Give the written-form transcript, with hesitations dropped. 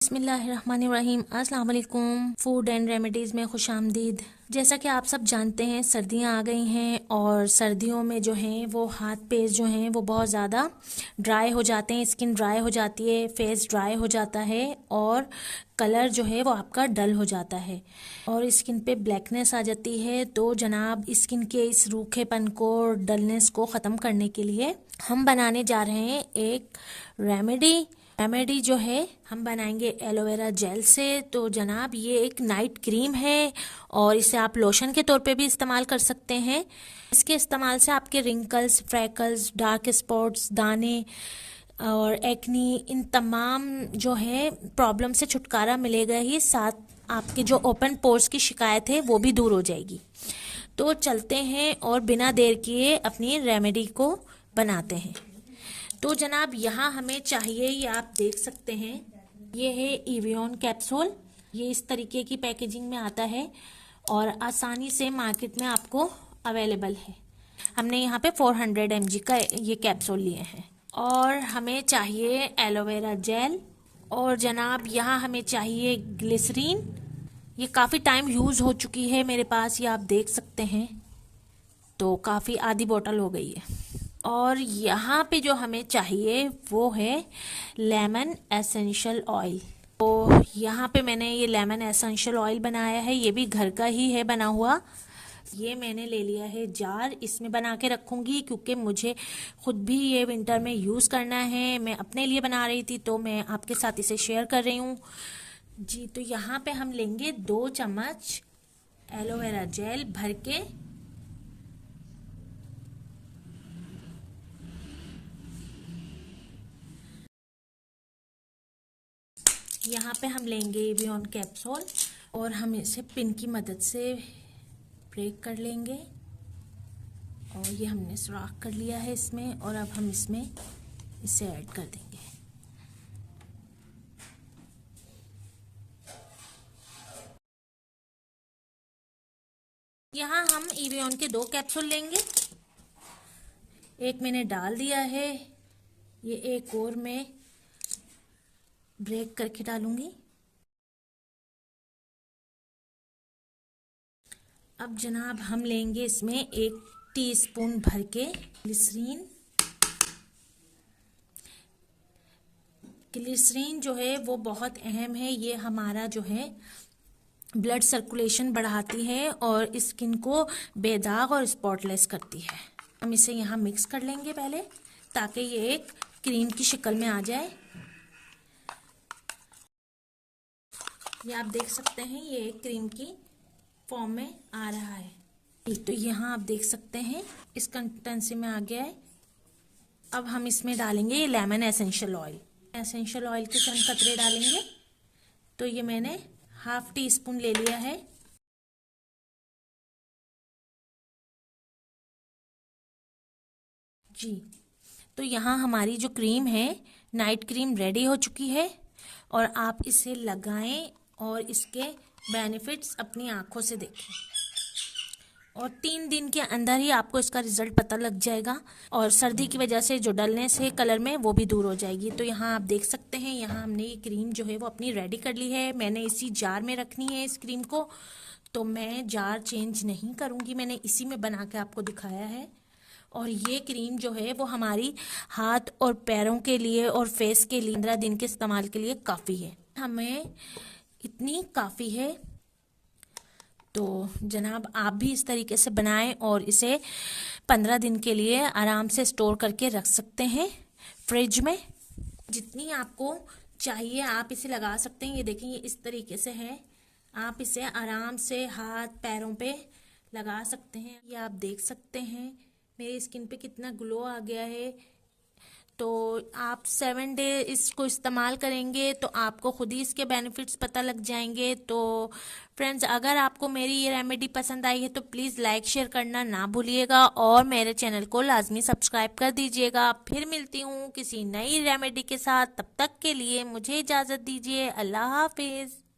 बिस्मिल्लाहिर्रहमानिर्रहीम। अस्सलाम वालेकुम। फूड एंड रेमेडीज़ में खुशामदीद। जैसा कि आप सब जानते हैं, सर्दियां आ गई हैं और सर्दियों में जो हैं वो हाथ पेज जो हैं वो बहुत ज़्यादा ड्राई हो जाते हैं, स्किन ड्राई हो जाती है, फेस ड्राई हो जाता है और कलर जो है वो आपका डल हो जाता है और स्किन पे ब्लैकनेस आ जाती है। तो जनाब, स्किन के इस रूखेपन को, डलनेस को ख़त्म करने के लिए हम बनाने जा रहे हैं एक रेमेडी जो है हम बनाएंगे एलोवेरा जेल से। तो जनाब, ये एक नाइट क्रीम है और इसे आप लोशन के तौर पे भी इस्तेमाल कर सकते हैं। इसके इस्तेमाल से आपके रिंकल्स, फ्रैकल्स, डार्क स्पॉट्स, दाने और एक्नी, इन तमाम जो है प्रॉब्लम से छुटकारा मिलेगा ही, साथ आपके जो ओपन पोर्स की शिकायत है वो भी दूर हो जाएगी। तो चलते हैं और बिना देर किए अपनी रेमेडी को बनाते हैं। तो जनाब, यहाँ हमें चाहिए, ये आप देख सकते हैं, ये है एवियन कैप्सूल। ये इस तरीके की पैकेजिंग में आता है और आसानी से मार्केट में आपको अवेलेबल है। हमने यहाँ पे 400 mg का ये कैप्सूल लिए हैं। और हमें चाहिए एलोवेरा जेल और जनाब यहाँ हमें चाहिए ग्लिसरीन। ये काफ़ी टाइम यूज़ हो चुकी है मेरे पास, ये आप देख सकते हैं, तो काफ़ी आधी बोतल हो गई है। और यहाँ पे जो हमें चाहिए वो है लेमन एसेंशियल ऑयल। तो यहाँ पे मैंने ये लेमन एसेंशियल ऑयल बनाया है, ये भी घर का ही है बना हुआ। ये मैंने ले लिया है जार, इसमें बना के रखूँगी क्योंकि मुझे खुद भी ये विंटर में यूज़ करना है। मैं अपने लिए बना रही थी तो मैं आपके साथ इसे शेयर कर रही हूँ जी। तो यहाँ पे हम लेंगे 2 चम्मच एलोवेरा जेल भर के। यहाँ पे हम लेंगे एवियन कैप्सूल और हम इसे पिन की मदद से ब्रेक कर लेंगे और ये हमने सुराख कर लिया है इसमें। और अब हम इसमें इसे ऐड कर देंगे। यहाँ हम एवियन के 2 कैप्सूल लेंगे, एक मैंने डाल दिया है, ये एक और मैं ब्रेक करके डालूंगी। अब जनाब, हम लेंगे इसमें 1 टीस्पून भर के ग्लिसरीन। ग्लिसरीन जो है वो बहुत अहम है, ये हमारा जो है ब्लड सर्कुलेशन बढ़ाती है और स्किन को बेदाग और स्पॉटलेस करती है। हम इसे यहाँ मिक्स कर लेंगे पहले, ताकि ये एक क्रीम की शक्ल में आ जाए। ये आप देख सकते हैं, ये एक क्रीम की फॉर्म में आ रहा है। तो यहाँ आप देख सकते हैं इस कंसिस्टेंसी में आ गया है। अब हम इसमें डालेंगे ये lemon essential oil. Essential oil के चंद कतरे डालेंगे। तो ये मैंने ½ टीस्पून ले लिया है। जी, तो यहाँ हमारी जो क्रीम है, नाइट क्रीम, रेडी हो चुकी है और आप इसे लगाएं और इसके बेनिफिट्स अपनी आंखों से देखें और 3 दिन के अंदर ही आपको इसका रिजल्ट पता लग जाएगा और सर्दी की वजह से जो डलनेस है कलर में वो भी दूर हो जाएगी। तो यहाँ आप देख सकते हैं, यहाँ हमने ये क्रीम जो है वो अपनी रेडी कर ली है। मैंने इसी जार में रखनी है इस क्रीम को, तो मैं जार चेंज नहीं करूँगी, मैंने इसी में बना के आपको दिखाया है। और ये क्रीम जो है वो हमारी हाथ और पैरों के लिए और फेस के लिए 15 दिन के इस्तेमाल के लिए काफ़ी है। हमें इतनी काफ़ी है। तो जनाब, आप भी इस तरीके से बनाएं और इसे 15 दिन के लिए आराम से स्टोर करके रख सकते हैं फ्रिज में। जितनी आपको चाहिए आप इसे लगा सकते हैं। ये देखें, ये इस तरीके से है, आप इसे आराम से हाथ पैरों पे लगा सकते हैं। ये आप देख सकते हैं मेरी स्किन पे कितना ग्लो आ गया है। तो आप 7 डे इसको इस्तेमाल करेंगे तो आपको खुद ही इसके बेनिफिट्स पता लग जाएंगे। तो फ्रेंड्स, अगर आपको मेरी ये रेमेडी पसंद आई है तो प्लीज़ लाइक शेयर करना ना भूलिएगा और मेरे चैनल को लाजमी सब्सक्राइब कर दीजिएगा। फिर मिलती हूँ किसी नई रेमेडी के साथ, तब तक के लिए मुझे इजाज़त दीजिए। अल्लाह हाफिज़।